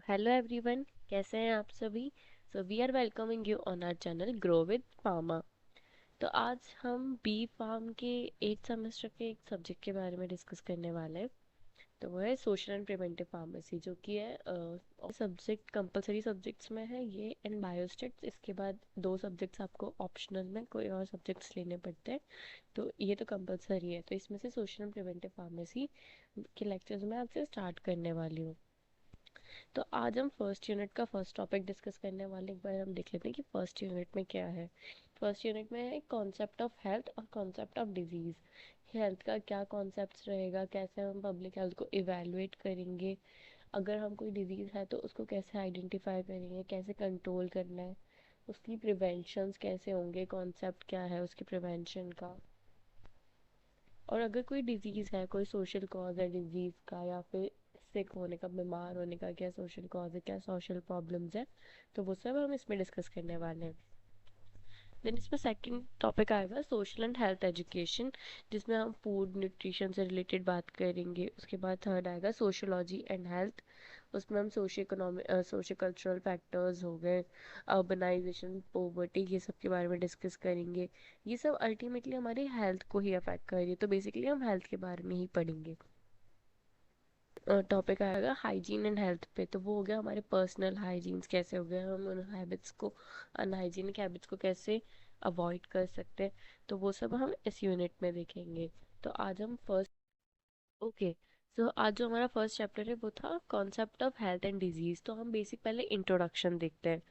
Hello everyone, कैसे हैं आप सभी। We are welcoming you on our channel grow with pharma. तो आज हम बी फार्म के 8 सेमेस्टर के एक सब्जेक्ट के बारे में डिस्कस करने वाले हैं। तो वो है सोशल एंड प्रिवेंटिव फार्मेसी, जो कि है सब्जेक्ट कंपलसरी सब्जेक्ट्स में है ये एंड बायोस्टेट्स। इसके बाद दो सब्जेक्ट्स आपको ऑप्शनल में कोई और सब्जेक्ट्स लेने पड़ते हैं, तो ये तो कंपलसरी है। तो इसमें से सोशल एंड प्रिवेंटिव फार्मेसी के लेक्चर्स में आपसे स्टार्ट करने वाली हूँ। तो आज हम फर्स्ट यूनिट का फर्स्ट टॉपिक डिस्कस करने वाले। एक बार हम देख लेते हैं कि फर्स्ट यूनिट में क्या है। फर्स्ट यूनिट में है कॉन्सेप्ट ऑफ हेल्थ और कॉन्सेप्ट ऑफ डिजीज़। हेल्थ का क्या कॉन्सेप्ट रहेगा, कैसे हम पब्लिक हेल्थ को इवेलुएट करेंगे, अगर हम कोई डिजीज़ है तो उसको कैसे आइडेंटिफाई करेंगे, कैसे कंट्रोल करना है, उसकी प्रिवेंशंस कैसे होंगे, कॉन्सेप्ट क्या है उसके प्रिवेंशन का। और अगर कोई डिजीज़ है, कोई सोशल कॉज है डिजीज़ का, या फिर सिक होने का, बीमार होने का क्या सोशल कॉज है, क्या सोशल प्रॉब्लम्स है, तो वो सब हम इसमें डिस्कस करने वाले हैं। देन इसमें सेकंड टॉपिक आएगा सोशल एंड हेल्थ एजुकेशन, जिसमें हम फूड न्यूट्रिशन से रिलेटेड बात करेंगे। उसके बाद थर्ड आएगा सोशोलॉजी एंड हेल्थ। उसमें हम socio economic socio cultural factors हो गए, अर्बनाइजेशन, पोवर्टी, ये सब के बारे में डिस्कस करेंगे। ये सब अल्टीमेटली हमारी हेल्थ को ही अफेक्ट कर रही है, तो बेसिकली हम हेल्थ के बारे में ही पढ़ेंगे। टॉपिक आएगा हाइजीन एंड हेल्थ पे, तो वो हो गया हमारे पर्सनल हाइजीन्स कैसे हो गए, हम उन हैबिट्स को, अनहाइजीनिक हैबिट्स को कैसे अवॉइड कर सकते हैं। तो वो सब हम इस यूनिट में देखेंगे। तो आज हम फर्स्ट, ओके, सो आज जो हमारा फर्स्ट चैप्टर है वो था concept of health and disease. तो हम बेसिक पहले इंट्रोडक्शन देखते हैं।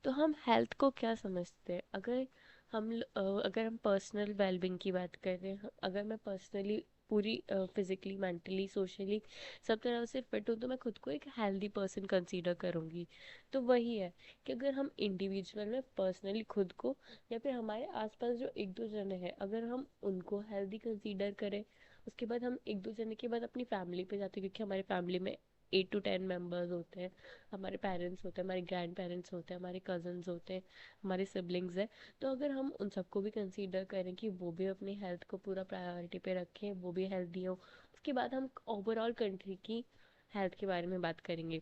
तो हम हेल्थ को क्या समझते हैं। अगर हम पर्सनल वेलबींग की बात कर रहे हैं, अगर मैं पर्सनली पूरी फिजिकली, मेंटली, सोशली सब तरह से फिट हूँ, तो मैं खुद को एक हेल्दी पर्सन कंसीडर करूँगी। तो वही है कि अगर हम इंडिविजुअल में पर्सनली खुद को, या फिर हमारे आसपास जो एक दो जने हैं, अगर हम उनको हेल्दी कंसीडर करें, उसके बाद हम एक दो जने के बाद अपनी फैमिली पे जाते हैं, क्योंकि हमारे फैमिली में 8 to 10 मेंबर्स होते हैं। हमारे पेरेंट्स होते हैं, हमारे ग्रैंड पेरेंट्स होते हैं, हमारे कजन्स होते हैं, हमारे सिबलिंग्स हैं। तो अगर हम उन सबको भी कंसीडर करें कि वो भी अपनी हेल्थ को पूरा प्रायोरिटी पे रखें, वो भी हेल्दी हो, उसके बाद हम ओवरऑल कंट्री की हेल्थ के बारे में बात करेंगे।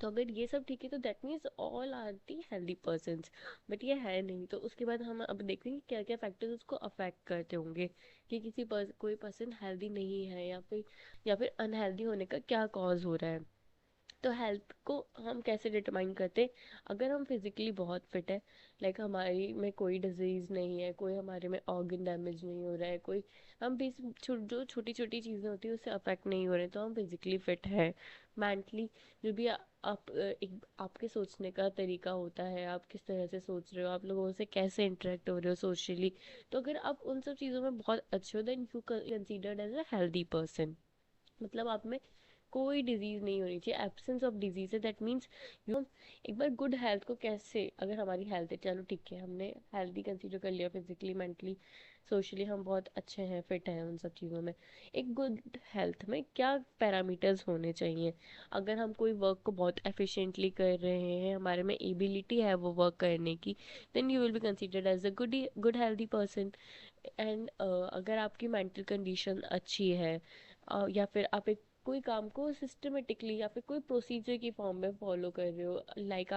तो अगर ये सब ठीक है तो that means all are the healthy persons. But ये है नहीं, तो उसके बाद हम अब देखते हैं कि क्या क्या फैक्टर्स उसको अफेक्ट करते होंगे, कि कोई पर्सन हेल्दी नहीं है, या फिर अनहेल्दी होने का क्या कॉज हो रहा है। तो हेल्थ को हम कैसे डिटरमाइन करते हैं। अगर हम फिजिकली बहुत फिट है, लाइक हमारी में कोई डिजीज़ नहीं है, कोई हमारे में ऑर्गन डैमेज नहीं हो रहा है, कोई हम भी जो छोटी छोटी चीज़ें होती है उससे अफेक्ट नहीं हो रहे, तो हम फिजिकली फिट है। मेंटली जो भी एक आपके सोचने का तरीका होता है, आप किस तरह से सोच रहे हो, आप लोगों से कैसे इंटरेक्ट हो रहे हो सोशली, तो अगर आप उन सब चीज़ों में बहुत अच्छे हो, then you considered as a healthy person. मतलब आप में कोई डिजीज नहीं होनी चाहिए, एब्सेंस ऑफ डिजीज है, दैट मीन्स यू। एक बार गुड हेल्थ को कैसे, अगर हमारी हेल्थ है, चलो ठीक है, हमने हेल्दी कंसीडर कर लिया, फिजिकली, मेंटली, सोशली हम बहुत अच्छे हैं, फिट हैं उन सब चीज़ों में। एक गुड हेल्थ में क्या पैरामीटर्स होने चाहिए। अगर हम कोई वर्क को बहुत एफिशिएंटली कर रहे हैं, हमारे में एबिलिटी है वो वर्क करने की, then you will be considered as a good healthy person. And अगर आपकी मेंटल कंडीशन अच्छी है, या फिर आप एक कोई काम को सिस्टमेटिकली या फिर कोई प्रोसीजर की फॉर्म में फॉलो कर रहे हो, लाइक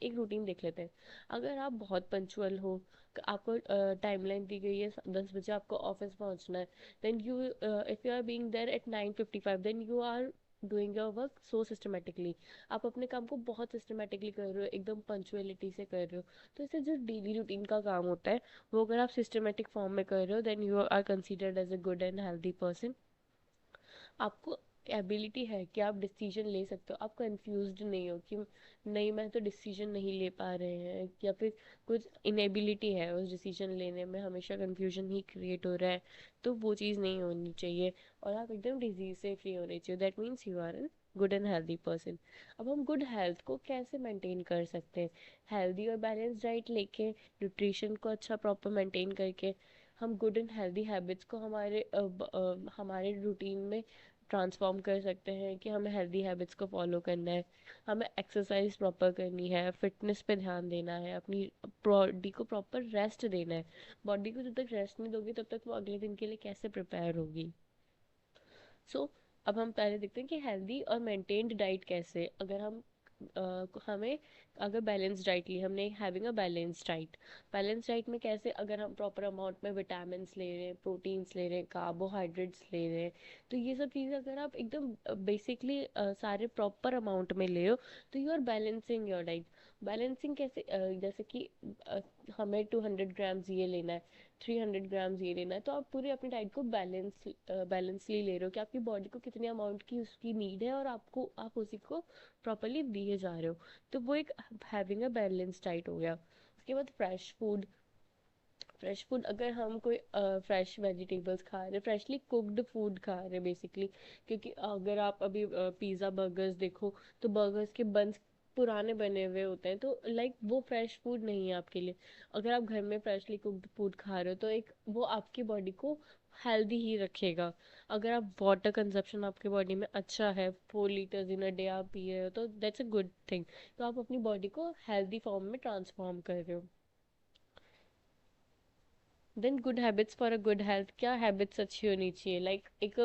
एक रूटीन देख लेते हैं। अगर आप बहुत पंचुअल हो, आपको टाइमलाइन दी गई है 10 बजे आपको ऑफिस पहुंचना है, then you, if you are being there at 9:55, then you are doing your work so systematically. आप अपने काम को बहुत सिस्टमेटिकली कर रहे हो, एकदम पंचुअलिटी से कर रहे हो। तो इससे जो डेली रूटीन का काम होता है, वो अगर आप सिस्टमेटिक फॉर्म में कर रहे हो, then you are considered as a good and healthy person. आपको एबिलिटी है कि आप डिसीजन ले सकते हो, आप कंफ्यूज्ड नहीं हो कि नहीं मैं तो डिसीजन नहीं ले पा रहे हैं, या फिर कुछ इनेबिलिटी है उस डिसीजन लेने में, हमेशा कंफ्यूजन ही क्रिएट हो रहा है। तो वो चीज़ नहीं होनी चाहिए, और आप एकदम डिजीज से फ्री होने चाहिए, that means you are an good and healthy person. अब हम गुड हेल्थ को कैसे मेंटेन कर सकते हैं। हेल्दी और बैलेंस डाइट लेके, न्यूट्रिशन को अच्छा प्रॉपर मेंटेन करके, हम गुड एंड हेल्दी हैबिट्स को हमारे रूटीन में ट्रांसफॉर्म कर सकते हैं, कि हमें हेल्दी हैबिट्स को फॉलो करना है, हमें एक्सरसाइज प्रॉपर करनी है, फिटनेस पे ध्यान देना है, अपनी बॉडी को प्रॉपर रेस्ट देना है। बॉडी को जब तक रेस्ट नहीं दोगे तब तक वो अगले दिन के लिए कैसे प्रिपेयर होगी। सो अब हम पहले देखते हैं कि हेल्दी और मेंटेन्ड डाइट कैसे, अगर हम हमें अगर बैलेंस डाइट ली हमने, हैविंग अ बैलेंस डाइट में कैसे, अगर हम प्रॉपर अमाउंट में विटामिन्स ले रहे हैं, प्रोटीन्स ले रहे हैं, कार्बोहाइड्रेट्स ले रहे हैं, तो ये सब चीज़ें अगर आप एकदम बेसिकली सारे प्रॉपर अमाउंट में ले हो, तो you are balancing your diet. Balancing कैसे, जैसे कि अ, हमें 200 ग्राम्स ये लेना है, 300 ग्राम्स ये लेना है, तो आप पूरी अपनी डाइट को बैलेंसली ले रहे हो कि आपकी बॉडी को कितने अमाउंट की उसकी नीड है, और आपको आप उसी को प्रॉपरली दिए जा रहे हो। तो वो एक हैविंग अ बैलेंस डाइट हो गया। उसके बाद फ्रेश फूड अगर हम कोई फ्रेश वेजिटेबल्स खा रहे, फ्रेशली कुक्ड फूड खा रहे बेसिकली, क्योंकि अगर आप अभी पिज़्ज़ा बर्गर्स देखो, तो बर्गर्स के बन्स पुराने बने हुए होते हैं, तो लाइक वो फ्रेश फूड नहीं है आपके लिए। अगर आप घर में फ्रेशली कुक्ड फूड खा रहे हो, तो एक वो आपकी बॉडी को हेल्दी ही रखेगा। अगर आप वाटर कंजप्शन आपके बॉडी में अच्छा है, 4 लीटर्स इन अ डे आप पी रहे हो, तो दैट्स अ गुड थिंग। तो आप अपनी बॉडी को हेल्दी फॉर्म में ट्रांसफॉर्म कर रहे हो। Then good habits for a good health, क्या हैबिट्स अच्छी होनी चाहिए, लाइक एक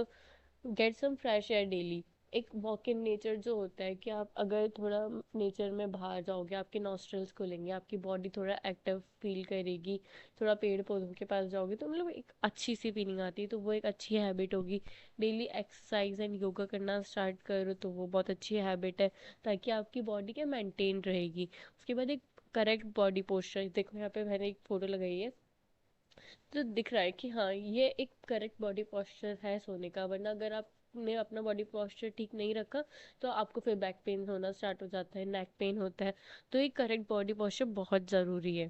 get some fresh air daily. एक वॉक इन नेचर जो होता है कि आप अगर थोड़ा नेचर में बाहर जाओगे, आपके नॉस्ट्रल्स खुलेंगे, आपकी बॉडी थोड़ा एक्टिव फील करेगी, थोड़ा पेड़ पौधों के पास जाओगे, तो मतलब एक अच्छी सी फीलिंग आती है, तो वो एक अच्छी हैबिट होगी। डेली एक्सरसाइज एंड योगा करना स्टार्ट करो, तो वो बहुत अच्छी हैबिट है, ताकि आपकी बॉडी क्या मेंटेन रहेगी। उसके बाद एक करेक्ट बॉडी पोस्चर, देखो यहाँ पे मैंने एक फ़ोटो लगाई है, तो दिख रहा है कि हाँ ये एक करेक्ट बॉडी पोस्चर है सोने का। वरना अगर आपने अपना बॉडी पोस्चर ठीक नहीं रखा, तो आपको फिर बैक पेन होना स्टार्ट हो जाता है, नेक पेन होता है। तो एक करेक्ट बॉडी पोस्चर बहुत ज़रूरी है।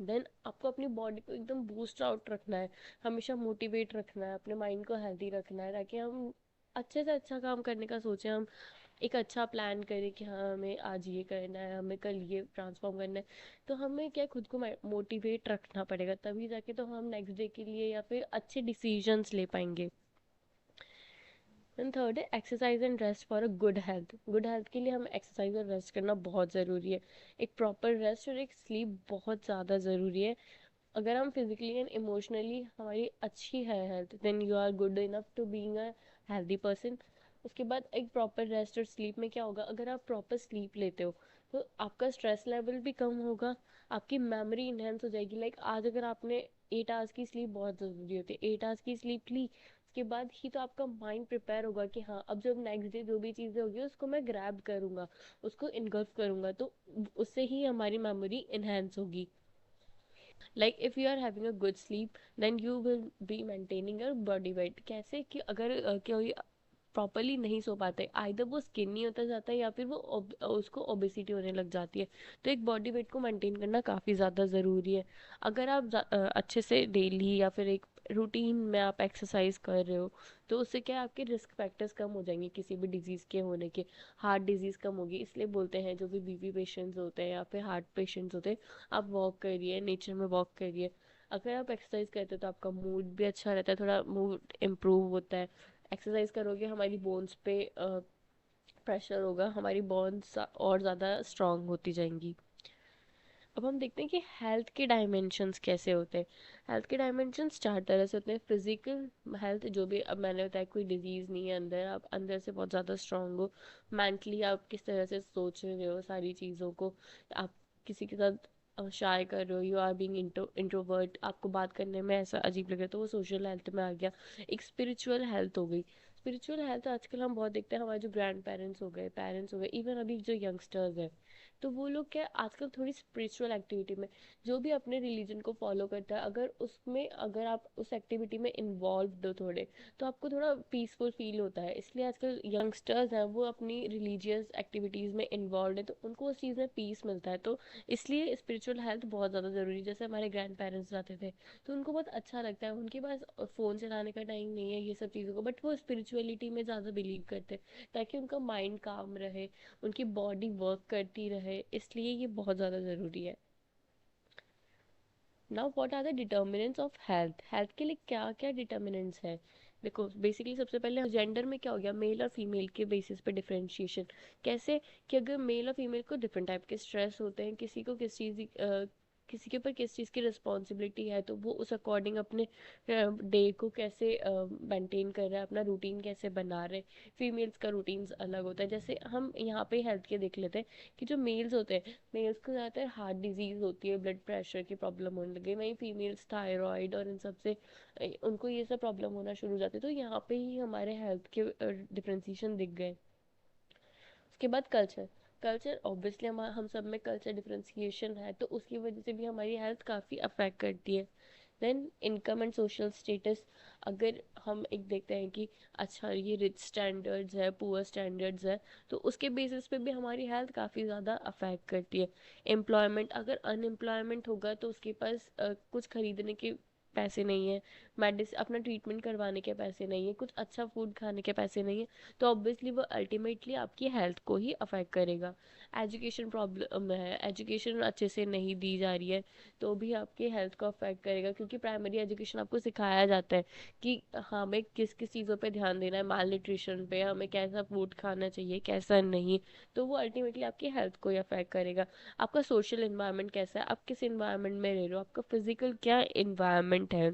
देन आपको अपनी बॉडी को एकदम बूस्ट आउट रखना है, हमेशा मोटिवेट रखना है, अपने माइंड को हेल्दी रखना है, ताकि हम अच्छे से अच्छा काम करने का सोचें। हम एक अच्छा प्लान करें कि हाँ हमें आज ये करना है, हमें कल ये ट्रांसफॉर्म करना है। तो हमें क्या खुद को मोटिवेट रखना पड़ेगा, तभी जाके तो हम नेक्स्ट डे के लिए या फिर अच्छे डिसीजंस ले पाएंगे। एंड थर्ड है exercise and rest for a good health. Good health के लिए हमें एक्सरसाइज और रेस्ट करना बहुत ज़रूरी है। एक प्रॉपर रेस्ट और एक स्लीप बहुत ज़्यादा ज़रूरी है। अगर हम फिजिकली एंड इमोशनली हमारी अच्छी है health, then you are good enough to being a healthy person. उसके बाद एक प्रॉपर रेस्ट और स्लीप में क्या होगा, अगर आप प्रॉपर स्लीप लेते हो, तो आपका स्ट्रेस लेवल भी कम होगा, आपकी मेमोरी इन्हेंस हो जाएगी। लाइक आज अगर आपने 8 आवर्स की स्लीप बहुत ज़रूरी होती है, 8 आवर्स की स्लीप ली, उसके बाद ही तो आपका माइंड प्रिपेयर होगा कि हाँ अब जब नेक्स्ट डे जो भी चीज़ें होगी उसको मैं ग्रैब करूँगा, उसको इनगल्फ करूँगा, तो उससे ही हमारी मेमोरी इन्हेंस होगी। Like if you are having a good sleep, then you will be maintaining your body weight. कैसे कि अगर कोई प्रॉपरली नहीं सो पाते, आइदर वो स्किनी होता जाता है या फिर वो उसको ओबेसिटी होने लग जाती है। तो एक बॉडी वेट को मेंटेन करना काफ़ी ज़्यादा ज़रूरी है। अगर आप अच्छे से डेली या फिर एक रूटीन में आप एक्सरसाइज कर रहे हो, तो उससे क्या है, आपके रिस्क फैक्टर्स कम हो जाएंगे किसी भी डिजीज़ के होने के। हार्ट डिजीज़ कम होगी, इसलिए बोलते हैं जो भी बीपी पेशेंट्स होते हैं या फिर हार्ट पेशेंट्स होते हैं, आप वॉक करिए, नेचर में वॉक करिए। अगर आप एक्सरसाइज करते हो तो आपका मूड भी अच्छा रहता है, थोड़ा मूड इम्प्रूव होता है। एक्सरसाइज करोगे, हमारी बोन्स पे प्रेशर होगा, हमारी बोन्स और ज़्यादा स्ट्रांग होती जाएंगी। अब हम देखते हैं कि हेल्थ के डायमेंशंस कैसे होते हैं। हेल्थ के डायमेंशंस 4 तरह से होते हैं। फिजिकल हेल्थ, जो भी अब मैंने बताया, कोई डिजीज़ नहीं है अंदर, आप अंदर से बहुत ज़्यादा स्ट्रांग हो। मेंटली आप किस तरह से सोच रहे हो सारी चीज़ों को, आप किसी के साथ शाय कर रहे हो, यू आर बीइंग इंट्रोवर्ट, आपको बात करने में ऐसा अजीब लग रहा है, तो वो सोशल हेल्थ में आ गया। एक स्पिरिचुअल हेल्थ हो गई। स्पिरिचुअल हेल्थ आजकल हम बहुत देखते हैं, हमारे जो ग्रैंड पेरेंट्स हो गए, पेरेंट्स हो गए, इवन अभी जो यंगस्टर्स हैं, तो वो लोग क्या आजकल थोड़ी स्पिरिचुअल एक्टिविटी में, जो भी अपने रिलीजन को फॉलो करता है, अगर उसमें अगर आप उस एक्टिविटी में इन्वॉल्व हो थोड़े, तो आपको थोड़ा पीसफुल फील होता है। इसलिए आजकल यंगस्टर्स हैं वो अपनी रिलीजियस एक्टिविटीज़ में इन्वॉल्व है, तो उनको उस चीज़ में पीस मिलता है। तो इसलिए स्पिरिचुअल हेल्थ बहुत ज़्यादा ज़रूरी है। जैसे हमारे ग्रैंड पेरेंट्स जाते थे, तो उनको बहुत अच्छा लगता है, उनके पास फ़ोन चलाने का टाइम नहीं है ये सब चीज़ों को, बट वो स्पिरिचुअलिटी में ज़्यादा बिलीव करते हैं, ताकि उनका माइंड काम रहे, उनकी बॉडी वर्क करती रहे, इसलिए ये बहुत ज़्यादा ज़रूरी है। Now what are the determinants of health. Health के लिए क्या क्या डिटर्मिनेंट्स है। देखो बेसिकली सबसे पहले जेंडर में क्या हो गया, मेल और फीमेल के बेसिस पे डिफरेंशिएशन। कैसे कि अगर मेल और फीमेल को डिफरेंट टाइप के स्ट्रेस होते हैं, किसी को किस चीज़ किसी के ऊपर किस चीज़ की रिस्पॉन्सिबिलिटी है, तो वो उस अकॉर्डिंग अपने डे को कैसे मेंटेन कर रहा है, अपना रूटीन कैसे बना रहे हैं। फीमेल्स का रूटीन्स अलग होता है। जैसे हम यहाँ पे हेल्थ के देख लेते हैं कि जो मेल्स होते हैं, मेल्स को ज़्यादातर हार्ट डिजीज़ होती है, ब्लड प्रेशर की प्रॉब्लम होने लगी, वहीं फीमेल्स थायराइड और इन सब से उनको ये सब प्रॉब्लम होना शुरू हो जाती है। तो यहाँ पे ही हमारे हेल्थ के डिफ्रेंसिएशन दिख गए। उसके बाद कल्चर। कल्चर ऑब्वियसली हम सब में कल्चर डिफरेंशिएशन है, तो उसकी वजह से भी हमारी हेल्थ काफ़ी अफेक्ट करती है। Then income and social status. अगर हम एक देखते हैं कि अच्छा ये रिच स्टैंडर्ड्स है, पुअर स्टैंडर्ड्स है, तो उसके बेसिस पे भी हमारी हेल्थ काफ़ी ज़्यादा अफेक्ट करती है। एम्प्लॉयमेंट, अगर अनएम्प्लॉयमेंट होगा तो उसके पास कुछ खरीदने के पैसे नहीं है, मेडिसिन अपना ट्रीटमेंट करवाने के पैसे नहीं है, कुछ अच्छा फूड खाने के पैसे नहीं है, तो ऑब्वियसली वो अल्टीमेटली आपकी हेल्थ को ही अफेक्ट करेगा। एजुकेशन प्रॉब्लम है, एजुकेशन अच्छे से नहीं दी जा रही है, तो भी आपके हेल्थ को अफेक्ट करेगा, क्योंकि प्राइमरी एजुकेशन आपको सिखाया जाता है कि हमें किस किस चीज़ों पे ध्यान देना है, माल न्यूट्रिशन पे, हमें कैसा फूड खाना चाहिए कैसा नहीं, तो वो अल्टीमेटली आपकी हेल्थ को ही अफेक्ट करेगा। आपका सोशल इन्वायरमेंट कैसा है, आप किस इन्वायरमेंट में रह रहे हो, आपका फिजिकल क्या इन्वायरमेंट है।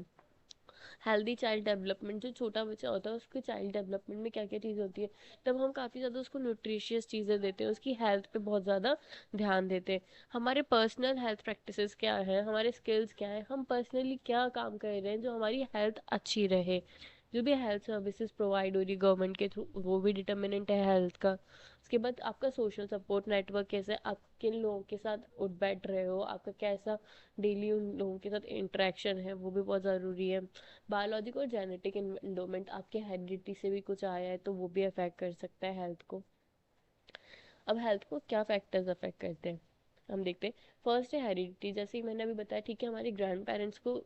हेल्दी चाइल्ड डेवलपमेंट, जो छोटा बच्चा होता है उसके चाइल्ड डेवलपमेंट में क्या क्या चीज़ होती है, तब हम काफ़ी ज़्यादा उसको न्यूट्रिशियस चीज़ें देते हैं, उसकी हेल्थ पे बहुत ज़्यादा ध्यान देते हैं। हमारे पर्सनल हेल्थ प्रैक्टिसेस क्या है, हमारे स्किल्स क्या है, हम पर्सनली क्या काम कर रहे हैं जो हमारी हेल्थ अच्छी रहे। जो भी हेल्थ सर्विसेज प्रोवाइड हो रही गवर्नमेंट के थ्रू, वो भी डिटर्मिनेंट है हेल्थ का। उसके बाद आपका सोशल सपोर्ट नेटवर्क कैसा है, आप किन लोगों के साथ उठ बैठ रहे हो, आपका कैसा डेली उन लोगों के साथ इंटरेक्शन है, वो भी बहुत ज़रूरी है। बायोलॉजिकल और जेनेटिक एंडोमेंट, आपके हेरिडिटी से भी कुछ आया है तो वो भी अफेक्ट कर सकता है हेल्थ को। अब हेल्थ को क्या फैक्टर्स अफेक्ट करते हैं, हम देखते हैं। फर्स्ट है हेरिडिटी, जैसे ही मैंने अभी बताया, ठीक है, हमारे ग्रैंड पेरेंट्स को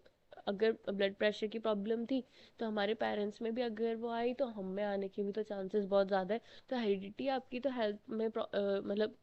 अगर ब्लड प्रेशर की प्रॉब्लम थी, तो हमारे पेरेंट्स में भी अगर वो आई तो हम में आने के भी तो चांसेस बहुत ज़्यादा है। तो हेरिडिटी आपकी तो हेल्थ में मतलब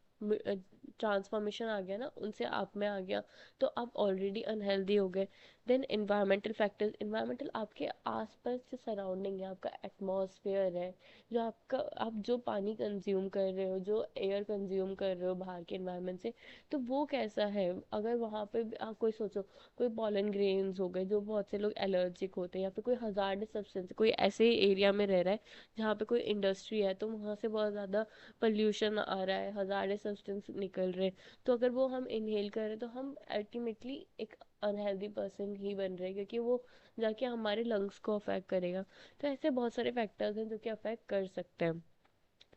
ट्रांसफॉर्मेशन आ गया ना, उनसे आप में आ गया, तो आप ऑलरेडी अनहेल्दी हो गए। देन इन्वायरमेंटल फैक्टर्स, इन्वायरमेंटल आपके आसपास जो सराउंडिंग है, आपका एटमॉस्फेयर है, जो आपका आप जो पानी कंज्यूम कर रहे हो, जो एयर कंज्यूम कर रहे हो बाहर के एनवायरनमेंट से, तो वो कैसा है। अगर वहाँ पे आप कोई सोचो, कोई पॉलन ग्रेन्स हो गए, जो बहुत से लोग एलर्जिक होते हैं, या फिर कोई हजार्डस सब्सटेंस, कोई ऐसे एरिया में रह रहा है जहाँ पे कोई इंडस्ट्री है, तो वहाँ से बहुत ज़्यादा पोल्यूशन आ रहा है, हजार्डस सब्सटेंस निकल रहे हैं, तो अगर वो हम इनहेल कर रहे हैं तो हम अल्टीमेटली एक अनहेल्दी पर्सन ही बन रहे हैं, क्योंकि वो जाके हमारे लंग्स को अफेक्ट करेगा। तो ऐसे बहुत सारे फैक्टर्स हैं जो कि अफेक्ट कर सकते हैं।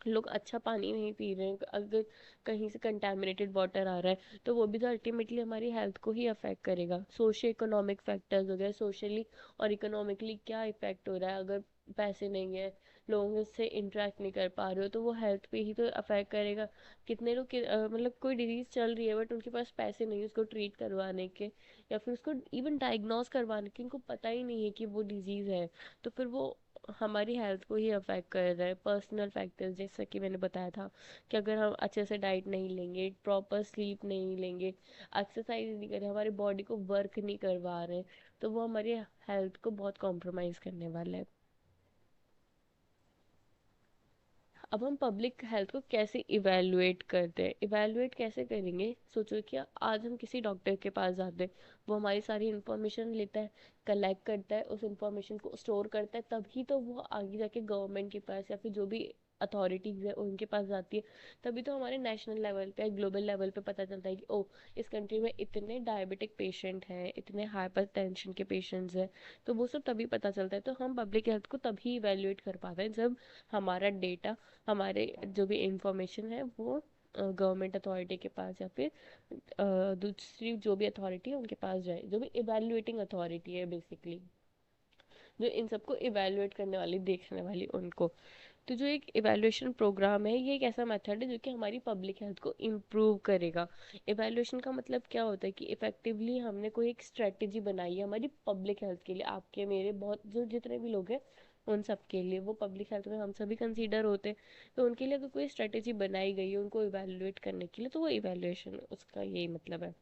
लोग अच्छा पानी नहीं पी रहे हैं, अगर कहीं से कंटेमिनेटेड वाटर आ रहा है, तो वो भी तो अल्टीमेटली हमारी हेल्थ को ही अफेक्ट करेगा। सोशो इकोनॉमिक फैक्टर्स हो गए, सोशली और इकोनॉमिकली क्या इफेक्ट हो रहा है, अगर पैसे नहीं है, लोगों से इंटरेक्ट नहीं कर पा रहे हो, तो वो हेल्थ पे ही तो अफेक्ट करेगा। कितने लोग मतलब कोई डिजीज़ चल रही है बट उनके पास पैसे नहीं है उसको ट्रीट करवाने के, या फिर उसको इवन डायग्नोस करवाने के, उनको पता ही नहीं है कि वो डिजीज़ है, तो फिर वो हमारी हेल्थ को ही अफेक्ट कर रहा है। पर्सनल फैक्टर्स, जैसा कि मैंने बताया था कि अगर हम अच्छे से डाइट नहीं लेंगे, प्रॉपर स्लीप नहीं लेंगे, एक्सरसाइज नहीं करें, हमारी बॉडी को वर्क नहीं करवा रहे, तो वो हमारी हेल्थ को बहुत कॉम्प्रोमाइज़ करने वाला है। अब हम पब्लिक हेल्थ को कैसे इवेलुएट करते हैं, इवेलुएट कैसे करेंगे, सोचो कि आज हम किसी डॉक्टर के पास जाते हैं, वो हमारी सारी इन्फॉर्मेशन लेता है, कलेक्ट करता है, उस इन्फॉर्मेशन को स्टोर करता है, तभी तो वो आगे जाके गवर्नमेंट के पास या फिर जो भी अथॉरिटीज़ है उनके पास जाती है। तभी तो हमारे नेशनल लेवल पे या ग्लोबल लेवल पे पता चलता है कि ओ, इस कंट्री में इतने डायबिटिक पेशेंट हैं, इतने हाइपर टेंशन के पेशेंट्स हैं, तो वो सब तभी पता चलता है। तो हम पब्लिक हेल्थ को तभी इवेल्युएट कर पाते हैं जब हमारा डेटा, हमारे जो भी इंफॉर्मेशन है वो गवर्नमेंट अथॉरिटी के पास या फिर दूसरी जो भी अथॉरिटी है उनके पास जाए, जो भी इवेल्युएटिंग अथॉरिटी है बेसिकली, जो इन सबको इवेल्युएट करने वाली, देखने वाली उनको। तो जो एक इवैल्यूएशन प्रोग्राम है, ये एक ऐसा मेथड है जो कि हमारी पब्लिक हेल्थ को इम्प्रूव करेगा। इवैल्यूएशन का मतलब क्या होता है कि इफेक्टिवली हमने कोई एक स्ट्रेटेजी बनाई है हमारी पब्लिक हेल्थ के लिए, आपके मेरे बहुत जो जितने भी लोग हैं उन सब के लिए, वो पब्लिक हेल्थ में हम सभी कंसीडर होते हैं, तो उनके लिए अगर कोई स्ट्रेटेजी बनाई गई है उनको इवैल्यूएट करने के लिए, तो वो इवैल्यूएशन, उसका यही मतलब है।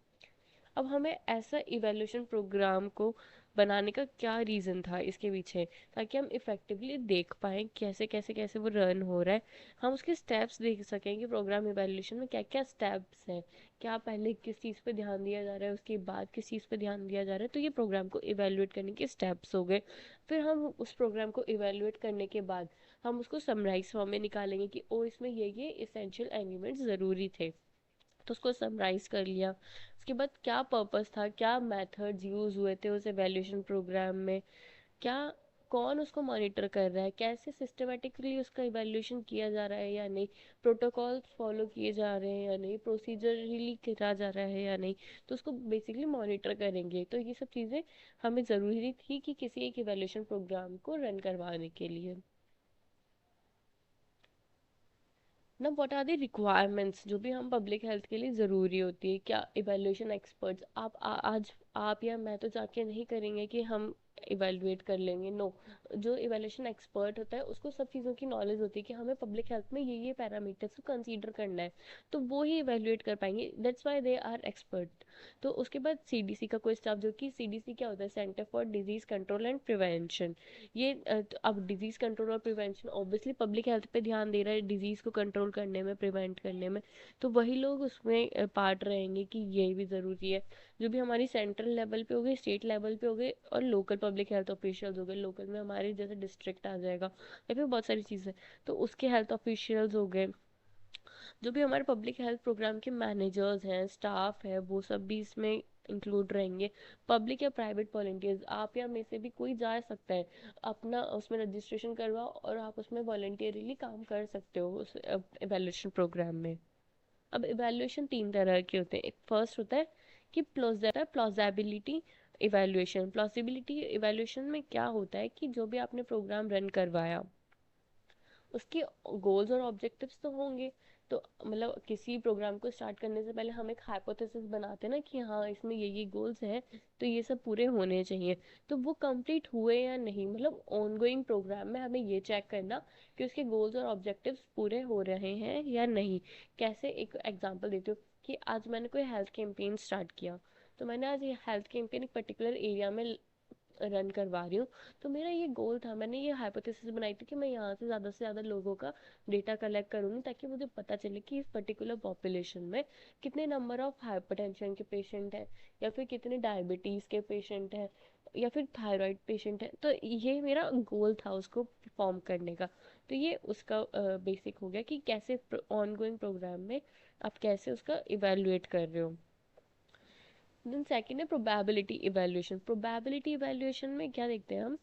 अब हमें ऐसा इवैल्यूएशन प्रोग्राम को बनाने का क्या रीज़न था इसके पीछे, ताकि हम इफ़ेक्टिवली देख पाएँ कैसे कैसे कैसे वो रन हो रहा है। हम उसके स्टेप्स देख सकें कि प्रोग्राम इवैल्यूएशन में क्या क्या स्टेप्स हैं, क्या पहले किस चीज़ पे ध्यान दिया जा रहा है, उसके बाद किस चीज़ पे ध्यान दिया जा रहा है। तो ये प्रोग्राम को इवैल्यूएट करने के स्टेप्स हो गए। फिर हम उस प्रोग्राम को इवैल्यूएट करने के बाद हम उसको समराइज फॉर्म में निकालेंगे कि ओ इसमें ये इसेंशियल एलिमेंट्स ज़रूरी थे, तो उसको समराइज कर लिया। उसके बाद क्या पर्पस था, क्या मेथड्स यूज़ हुए थे उस एवेल्यूशन प्रोग्राम में, क्या कौन उसको मॉनिटर कर रहा है, कैसे सिस्टमेटिकली उसका इवैल्यूएशन किया जा रहा है या नहीं, प्रोटोकॉल्स फॉलो किए जा रहे हैं या नहीं, प्रोसीजरली करा जा रहा है या नहीं। तो उसको बेसिकली मॉनिटर करेंगे। तो ये सब चीज़ें हमें ज़रूरी थी कि किसी एक इवैल्यूएशन प्रोग्राम को रन करवाने के लिए ना। व्हाट आर द रिक्वायरमेंट्स जो भी हम पब्लिक हेल्थ के लिए ज़रूरी होती है। क्या इवैल्यूएशन एक्सपर्ट्स आज आप या मैं तो जाके नहीं करेंगे कि हम इवेलुएट कर लेंगे, नो। जो इवेल्यूशन एक्सपर्ट होता है उसको सब चीज़ों की नॉलेज होती है कि हमें पब्लिक हेल्थ में ये पैरामीटर्स को कंसीडर करना है, तो वो ही इवेलुएट कर पाएंगे। That's why they are expert. तो उसके बाद सीडीसी का कोई स्टाफ, जो कि सीडीसी क्या होता है, centre for disease control and prevention. ये तो अब डिजीज कंट्रोल और प्रिवेंशन ऑब्वियसली पब्लिक हेल्थ पे ध्यान दे रहा है, डिजीज को कंट्रोल करने में, प्रिवेंट करने में। तो वही लोग उसमें पार्ट रहेंगे कि ये भी ज़रूरी है। जो भी हमारी सेंट्रल लेवल पे हो गई, स्टेट लेवल पे हो गए, और लोकल पब्लिक हेल्थ ऑफिशियल्स हो गए। लोकल में हमारे जैसे डिस्ट्रिक्ट आ जाएगा, या फिर बहुत सारी चीज़ें, तो उसके हेल्थ ऑफिशियल्स हो गए। जो भी हमारे पब्लिक हेल्थ प्रोग्राम के मैनेजर्स हैं, स्टाफ है, वो सब भी इसमें इंक्लूड रहेंगे। पब्लिक या प्राइवेट वॉलंटियर्स, आप या में से भी कोई जा सकता है, अपना उसमें रजिस्ट्रेशन करवाओ और आप उसमें वॉलंटियरली काम कर सकते हो उस एवेल्यूशन प्रोग्राम में। अब इवैल्यूएशन तीन तरह के होते हैं। एक फर्स्ट होता है कि प्लॉजिबिलिटी इवैल्यूएशन। प्लॉजिबिलिटी इवैल्यूएशन में क्या होता है कि जो भी आपने प्रोग्राम रन करवाया, उसके गोल्स और ऑब्जेक्टिव्स तो होंगे। तो मतलब किसी प्रोग्राम को स्टार्ट करने से पहले हम एक हाइपोथेसिस बनाते हैं ना कि हाँ इसमें ये गोल्स हैं, तो ये सब पूरे होने चाहिए। तो वो कंप्लीट हुए या नहीं, मतलब ऑनगोइंग प्रोग्राम में हमें ये चेक करना कि उसके गोल्स और ऑब्जेक्टिव्स पूरे हो रहे हैं या नहीं। कैसे, एक एग्जांपल देती हूँ कि आज मैंने कोई हेल्थ कैंपेन स्टार्ट किया। तो मैंने आज ये हेल्थ कैंपेन एक पर्टिकुलर एरिया में रन करवा रही हूँ। तो मेरा ये गोल था, मैंने ये हाइपोथेसिस बनाई थी कि मैं यहाँ से ज़्यादा लोगों का डेटा कलेक्ट करूँगी, ताकि मुझे पता चले कि इस पर्टिकुलर पॉपुलेशन में कितने नंबर ऑफ हाइपरटेंशन के पेशेंट हैं, या फिर कितने डायबिटीज़ के पेशेंट हैं, या फिर थायराइड पेशेंट है। तो ये मेरा गोल था उसको परफॉर्म करने का। तो ये उसका बेसिक हो गया कि कैसे ऑन गोइंग प्रोग्राम में आप कैसे उसका इवेलुएट कर रहे हो। देन सेकेंड है प्रोबेबिलिटी इवेल्यूएशन। प्रोबेबिलिटी इवेल्यूएशन में क्या देखते हैं हम,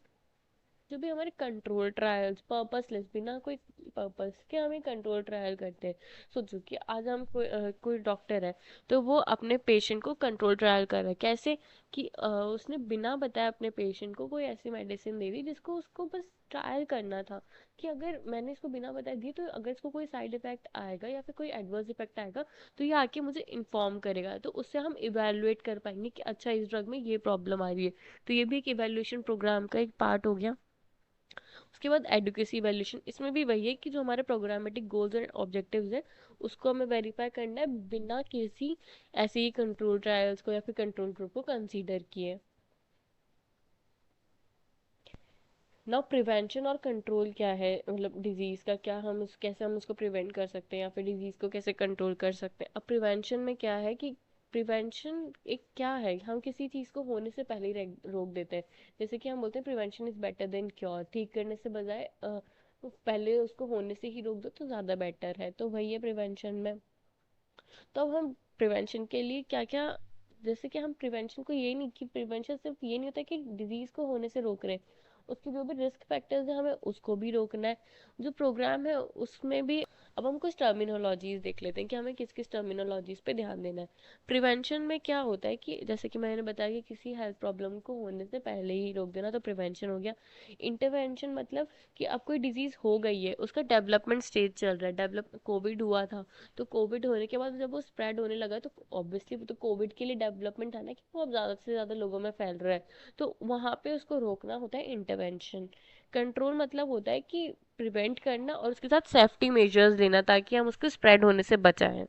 जो भी हमारे कंट्रोल ट्रायल्स पर्पसलेस, बिना कोई पर्पस के हमें कंट्रोल ट्रायल करते हैं। सोचो कि आज हम कोई डॉक्टर है, तो वो अपने पेशेंट को कंट्रोल ट्रायल कर रहा है। कैसे कि उसने बिना बताए अपने पेशेंट को कोई ऐसी मेडिसिन दे दी जिसको उसको बस ट्रायल करना था, कि अगर मैंने इसको बिना बताए दी तो अगर इसको कोई साइड इफेक्ट आएगा या फिर कोई एडवर्स इफेक्ट आएगा, तो ये आके मुझे इन्फॉर्म करेगा। तो उससे हम इवेलुएट कर पाएंगे कि अच्छा इस ड्रग में ये प्रॉब्लम आ रही है। तो ये भी एक इवेल्यूएशन प्रोग्राम का एक पार्ट हो गया। उसके बाद एडुकेसी वैल्यूएशन, इसमें भी वही है कि जो हमारे प्रोग्रामेटिक गोल्स एंड ऑब्जेक्टिव्स है उसको हमें वेरीफाई करना है, बिना किसी ऐसे ही कंट्रोल ट्रायल्स को या फिर कंट्रोल ग्रुप को कंसीडर किए। नाउ प्रिवेंशन और कंट्रोल क्या है, मतलब डिजीज़ का क्या, हम उस कैसे हम उसको प्रिवेंट कर सकते हैं या फिर डिजीज़ को कैसे कंट्रोल कर सकते हैं। अब प्रिवेंशन में क्या है कि प्रिवेंशन एक क्या है, हम किसी चीज़ को होने से पहले ही रोक देते हैं। जैसे कि हम बोलते हैं prevention is better than cure, ठीक करने से बजाय पहले उसको होने से ही रोक दो तो ज़्यादा बेटर है। तो वही है प्रिवेंशन में। तो अब हम प्रिवेंशन के लिए क्या क्या, जैसे कि हम प्रिवेंशन को ये नहीं कि प्रिवेंशन सिर्फ ये नहीं होता कि डिजीज को होने से रोक रहे हैं, उसके जो भी रिस्क फैक्टर्स है हमें उसको भी रोकना है। जो प्रोग्राम है उसमें भी। अब हम कुछ टर्मिनोलॉजीज देख लेते हैं कि हमें किस किस टर्मिनोलॉजीज पे ध्यान देना है। प्रिवेंशन में क्या होता है कि जैसे कि मैंने बताया कि किसी हेल्थ प्रॉब्लम को होने से पहले ही रोक देना, तो प्रिवेंशन हो गया। इंटरवेंशन मतलब कि अब कोई डिजीज हो गई है, उसका डेवलपमेंट स्टेज चल रहा है, डेवलप कोविड हुआ था, तो कोविड होने के बाद जब वो स्प्रेड होने लगा तो ऑब्वियसली वो तो कोविड के लिए डेवलपमेंट था ना, कि वो अब ज़्यादा से ज़्यादा लोगों में फैल रहा है। तो वहाँ पे उसको रोकना होता है इंटरवेंशन। कंट्रोल मतलब होता है कि प्रिवेंट करना और उसके साथ सेफ्टी मेजर्स लेना, ताकि हम उसको स्प्रेड होने से बचाएं।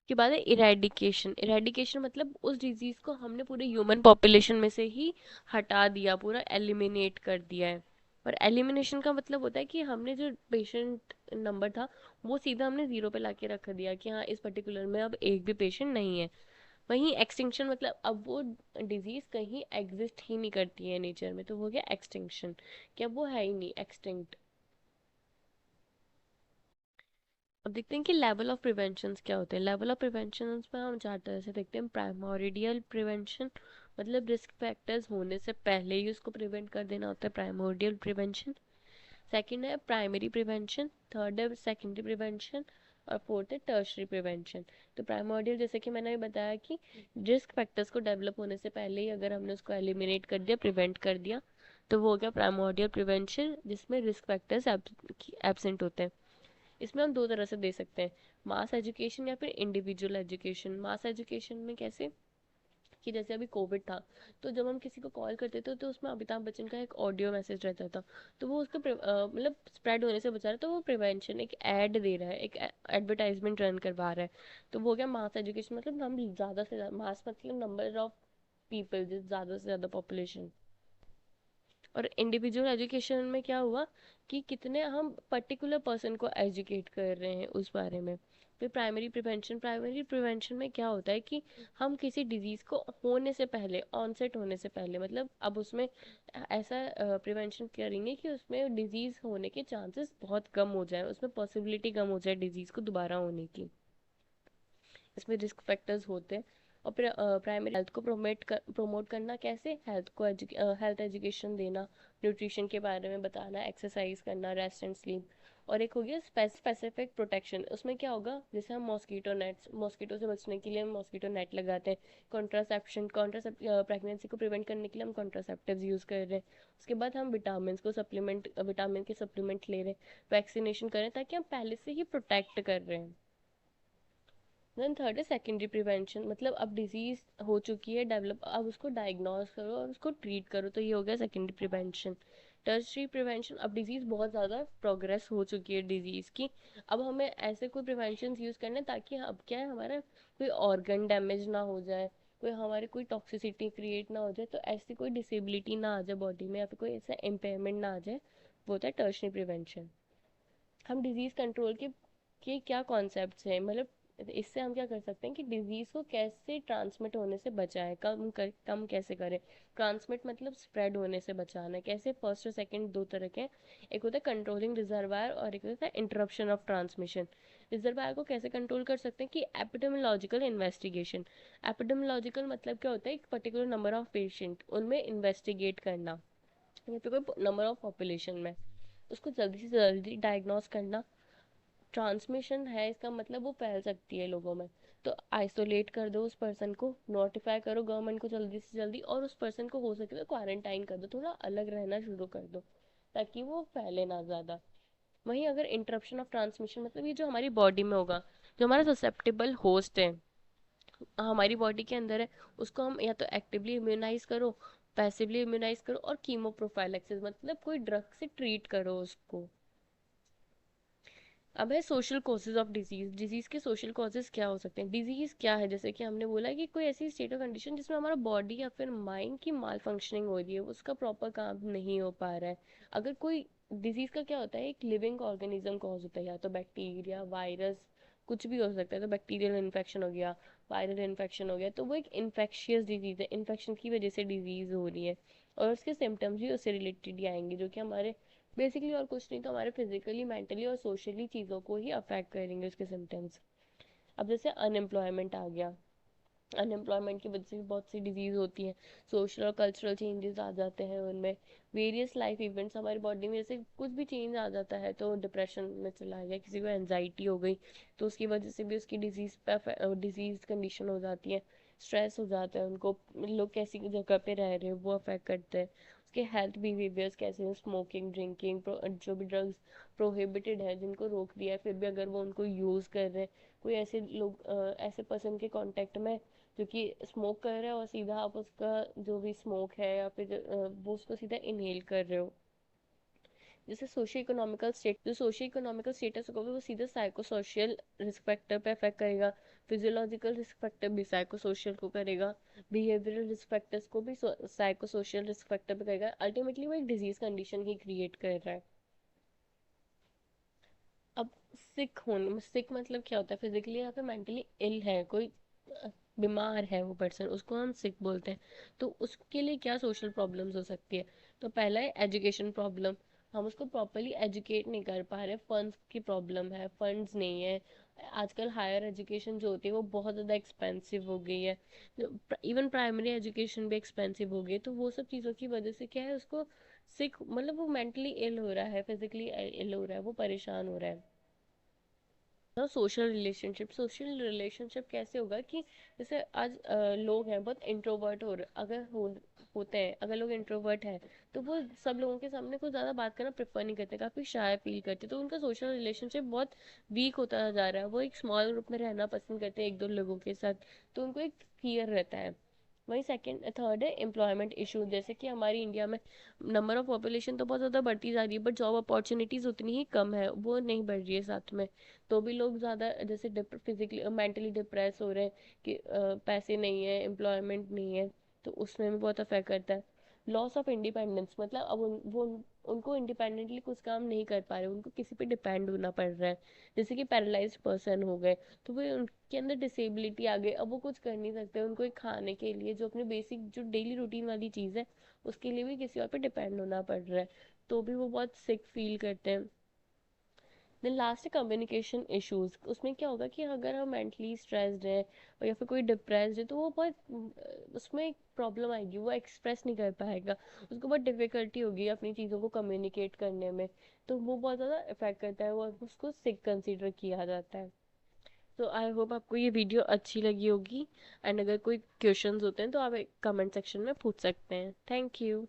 के बाद है इरेडिकेशन। इरेडिकेशन मतलब उस डिजीज को हमने पूरे ह्यूमन पॉपुलेशन में से ही हटा दिया, पूरा एलिमिनेट कर दिया है। और एलिमिनेशन का मतलब होता है कि हमने जो पेशेंट नंबर था वो सीधा हमने जीरो पे लाके रख दिया कि हाँ इस पर्टिकुलर में अब एक भी पेशेंट नहीं है। वहीं एक्सटिंक्शन मतलब अब वो डिजीज कहीं एग्जिस्ट ही नहीं करती है नेचर में, तो वो गया एक्सटिंक्शन, कि अब वो है ही नहीं, एक्सटिंक्ट। अब देखते हैं कि लेवल ऑफ प्रिवेंशन क्या होते हैं। लेवल ऑफ प्रिवेंशन में हम चार तरह से देखते हैं। प्राइमोरिडियल प्रिवेंशन मतलब रिस्क फैक्टर्स होने से पहले ही उसको प्रिवेंट कर देना होता है, प्राइमोरिडियल प्रिवेंशन। सेकंड है प्राइमरी प्रिवेंशन, थर्ड है सेकेंडरी प्रिवेंशन, और फोर्थ है टर्शरी प्रिवेंशन। तो प्राइमोडियल जैसे कि मैंने बताया कि रिस्क फैक्टर्स को डेवलप होने से पहले ही अगर हमने उसको एलिमिनेट कर दिया, प्रिवेंट कर दिया, तो वो हो गया प्राइमोडियल प्रिवेंशन, जिसमें रिस्क फैक्टर्स एब्सेंट होते हैं। इसमें हम दो तरह से दे सकते हैं, मास एजुकेशन या फिर इंडिविजुअल एजुकेशन। मास एजुकेशन में कैसे, कि जैसे अभी कोविड था, तो जब हम किसी को कॉल करते थे तो उसमें अमिताभ बच्चन का एक ऑडियो मैसेज रहता था, तो वो उसको मतलब स्प्रेड होने से बचा रहा है, तो वो प्रिवेंशन, एक ऐड दे रहा है, एक एडवर्टाइजमेंट रन करवा रहा है। तो वो हो गया मास एजुकेशन, मतलब हम ज़्यादा से ज़्यादा, मास मतलब नंबर ऑफ पीपल, जिस ज़्यादा से ज़्यादा पॉपुलेशन। और इंडिविजुअल एजुकेशन में क्या हुआ कि कितने हम पर्टिकुलर पर्सन को एजुकेट कर रहे हैं उस बारे में। फिर प्राइमरी प्रिवेंशन, प्राइमरी प्रिवेंशन में क्या होता है कि हम किसी डिजीज़ को होने से पहले, ऑनसेट होने से पहले, मतलब अब उसमें ऐसा प्रिवेंशन करेंगे कि उसमें डिजीज़ होने के चांसेस बहुत कम हो जाए, उसमें पॉसिबिलिटी कम हो जाए डिजीज़ को दोबारा होने की। इसमें रिस्क फैक्टर्स होते हैं। और फिर प्राइमरी हेल्थ को प्रमोट करना कैसे, हेल्थ को हेल्थ एजुकेशन देना, न्यूट्रिशन के बारे में बताना, एक्सरसाइज करना, रेस्ट एंड स्लीप। और एक हो गया स्पेसिफिक प्रोटेक्शन। उसमें क्या होगा, जैसे हम मॉस्कीटो नेट्स, मॉस्कीटो से बचने के लिए हम मॉस्कीटो नेट लगाते हैं। कॉन्ट्रासेप्शन, प्रेगनेंसी को प्रिवेंट करने के लिए हम कॉन्ट्रासेप्टिव्स यूज़ कर रहे हैं। उसके बाद हम विटामिन को सप्लीमेंट, विटामिन के सप्लीमेंट ले रहे हैं, वैक्सीनेशन करें, ताकि हम पहले से ही प्रोटेक्ट कर रहे हैं। देन थर्ड है सेकेंडरी प्रिवेंशन, मतलब अब डिजीज हो चुकी है डेवलप, अब उसको डायग्नोज करो और उसको ट्रीट करो, तो ये हो गया सेकेंडरी प्रिवेंशन। टर्शरी प्रिवेंशन, अब डिजीज बहुत ज़्यादा प्रोग्रेस हो चुकी है डिजीज की, अब हमें ऐसे कोई प्रिवेंशन यूज़ करने हैं ताकि अब क्या है, हमारा कोई ऑर्गन डैमेज ना हो जाए, कोई हमारे कोई टॉक्सिसिटी क्रिएट ना हो जाए, तो ऐसी कोई डिसेबिलिटी ना आ जाए बॉडी में, या फिर कोई ऐसा इम्पेयरमेंट ना आ जाए, वो होता है टर्शरी प्रिवेंशन। हम डिजीज़ कंट्रोल के क्या कॉन्सेप्ट्स हैं, मतलब इससे हम क्या कर सकते हैं कि डिजीज़ को कैसे ट्रांसमिट होने से बचाएं, कम कैसे करें। ट्रांसमिट मतलब स्प्रेड होने से बचाना है कैसे, फर्स्ट और सेकंड दो तरह के हैं। एक होता है कंट्रोलिंग रिजर्वायर और एक होता है इंटरप्शन ऑफ ट्रांसमिशन। रिजर्वायर को कैसे कंट्रोल कर सकते हैं कि एपिडेमियोलॉजिकल इन्वेस्टिगेशन। एपिडेमियोलॉजिकल मतलब क्या होता है, एक पर्टिकुलर नंबर ऑफ पेशेंट, उनमें इन्वेस्टिगेट करना, या फिर कोई नंबर ऑफ पॉपुलेशन में, उसको जल्दी से जल्दी डायग्नोस करना। ट्रांसमिशन है इसका मतलब वो फैल सकती है लोगों में, तो आइसोलेट कर दो उस पर्सन को, नोटिफाई करो गवर्नमेंट को जल्दी से जल्दी, और उस पर्सन को हो सके तो क्वारंटाइन कर दो, थोड़ा अलग रहना शुरू कर दो, ताकि वो फैले ना ज़्यादा। वहीं अगर इंटरप्शन ऑफ ट्रांसमिशन मतलब ये जो हमारी बॉडी में होगा, जो हमारा ससेप्टेबल होस्ट है हमारी बॉडी के अंदर है, उसको हम या तो एक्टिवली इम्यूनाइज करो, पैसिवली इम्यूनाइज करो, और कीमो प्रोफाइलैक्सिस मतलब कोई ड्रग से ट्रीट करो उसको। अब है social causes of disease. Disease के सोशल कॉजेज क्या हो सकते हैं, डिजीज क्या है, जैसे कि हमने बोला कि कोई ऐसी स्टेट ऑफ कंडीशन जिसमें हमारा बॉडी या फिर माइंड की माल फंक्शनिंग हो रही है, उसका प्रॉपर काम नहीं हो पा रहा है। अगर कोई डिजीज का क्या होता है, एक लिविंग ऑर्गेनिज्म कॉज होता है, या तो बैक्टीरिया, वायरस, कुछ भी हो सकता है, तो बैक्टीरियल इन्फेक्शन हो गया, वायरल इन्फेक्शन हो गया, तो वो एक इन्फेक्शियस डिजीज है, इन्फेक्शन की वजह से डिजीज हो रही है, और उसके सिम्टम्स भी उससे रिलेटेड ही आएंगे, जो कि हमारे बेसिकली और कुछ नहीं तो हमारे फिजिकली, मेंटली और सोशली चीज़ों को ही अफेक्ट करेंगे उसके सिम्टम्स। अब जैसे अनएम्प्लॉयमेंट आ गया, अनएम्प्लॉयमेंट की वजह से भी बहुत सी डिजीज़ होती हैं, सोशल और कल्चरल चेंजेस आ जाते हैं उनमें, वेरियस लाइफ इवेंट्स हमारी बॉडी में, जैसे कुछ भी चेंज आ जाता है तो डिप्रेशन में चला गया, किसी को एनजाइटी हो गई, तो उसकी वजह से भी उसकी डिजीज़ कंडीशन हो जाती है, स्ट्रेस हो जाता है उनको, लोग कैसी जगह पे रह रहे हैं वो अफेक्ट करते हैं, उसके हेल्थ बिहेवियर्स कैसे हैं, स्मोकिंग, ड्रिंकिंग, जो भी ड्रग्स प्रोहिबिटेड है, जिनको रोक दिया है फिर भी अगर वो उनको यूज़ कर रहे हैं, कोई ऐसे लोग ऐसे पर्सन के कांटेक्ट में जो कि स्मोक कर रहा है, और सीधा आप उसका जो भी स्मोक है या फिर वो उसको सीधा इनहेल कर रहे हो, जैसे सोशियो इकोनॉमिकल स्टेट, जो सोशियो इकोनॉमिकल स्टेटस होगा वो सीधे साइको सोशल रिस्क फैक्टर पे अफेक्ट करेगा, फिजियोलॉजिकल रिस्क फैक्टर भी साइको सोशल को करेगा, बिहेवियरल रिस्क फैक्टर्स को भी साइको सोशल रिस्क फैक्टर पे करेगा। अल्टीमेटली वो एक डिजीज कंडीशन ही क्रिएट कर रहा है। अब सिक मतलब क्या होता है, फिजिकली या फिर मेंटली इल है कोई, बीमार है वो पर्सन, उसको हम सिक बोलते हैं। तो उसके लिए क्या सोशल प्रॉब्लम्स हो सकती है? तो पहला है एजुकेशन प्रॉब्लम, हम उसको प्रॉपरली एजुकेट नहीं कर पा रहे, फंड्स की प्रॉब्लम है, फंड्स नहीं है। आजकल हायर एजुकेशन जो होती है वो बहुत ज़्यादा एक्सपेंसिव हो गई है, इवन प्राइमरी एजुकेशन भी एक्सपेंसिव हो गई है। तो वो सब चीज़ों की वजह से क्या है, उसको सिक मतलब वो मेंटली इल हो रहा है, फिजिकली इल हो रहा है, वो परेशान हो रहा है। सोशल रिलेशनशिप कैसे होगा कि जैसे आज लोग हैं बहुत इंट्रोवर्ट हो रहे, होते हैं, अगर लोग इंट्रोवर्ट हैं तो वो सब लोगों के सामने कुछ ज़्यादा बात करना प्रेफर नहीं करते, काफ़ी शाय फील करते, तो उनका सोशल रिलेशनशिप बहुत वीक होता जा रहा है। वो एक स्मॉल ग्रुप में रहना पसंद करते हैं, एक दो लोगों के साथ, तो उनको एक फियर रहता है। वही सेकंड थर्ड है एम्प्लॉयमेंट इशू, जैसे कि हमारी इंडिया में नंबर ऑफ पॉपुलेशन तो बहुत ज़्यादा बढ़ती जा रही है, बट जॉब अपॉर्चुनिटीज़ उतनी ही कम है, वो नहीं बढ़ रही है साथ में। तो भी लोग ज़्यादा जैसे फिजिकली मेंटली डिप्रेस हो रहे हैं कि पैसे नहीं है, एम्प्लॉयमेंट नहीं है, तो उसमें भी बहुत अफेक्ट करता है। लॉस ऑफ इंडिपेंडेंस मतलब अब उनको इंडिपेंडेंटली कुछ काम नहीं कर पा रहे, उनको किसी पे डिपेंड होना पड़ रहा है। जैसे कि पैरालाइज्ड पर्सन हो गए, तो वो उनके अंदर डिसेबिलिटी आ गई, अब वो कुछ कर नहीं सकते, उनको एक खाने के लिए जो अपने बेसिक जो डेली रूटीन वाली चीज़ है उसके लिए भी किसी और पे डिपेंड होना पड़ रहा है, तो भी वो बहुत सिक फील करते हैं। देन लास्ट है कम्युनिकेशन इश्यूज, उसमें क्या होगा कि अगर हम मेंटली स्ट्रेस्ड है और या फिर कोई डिप्रेस्ड है तो वो बहुत उसमें एक प्रॉब्लम आएगी, वो एक्सप्रेस नहीं कर पाएगा, उसको बहुत डिफिकल्टी होगी अपनी चीज़ों को कम्युनिकेट करने में, तो वो बहुत ज़्यादा इफेक्ट करता है, वो उसको सिक कंसीडर किया जाता है। तो आई होप आपको ये वीडियो अच्छी लगी होगी, एंड अगर कोई क्वेश्चंस होते हैं तो आप कमेंट सेक्शन में पूछ सकते हैं। Thank you.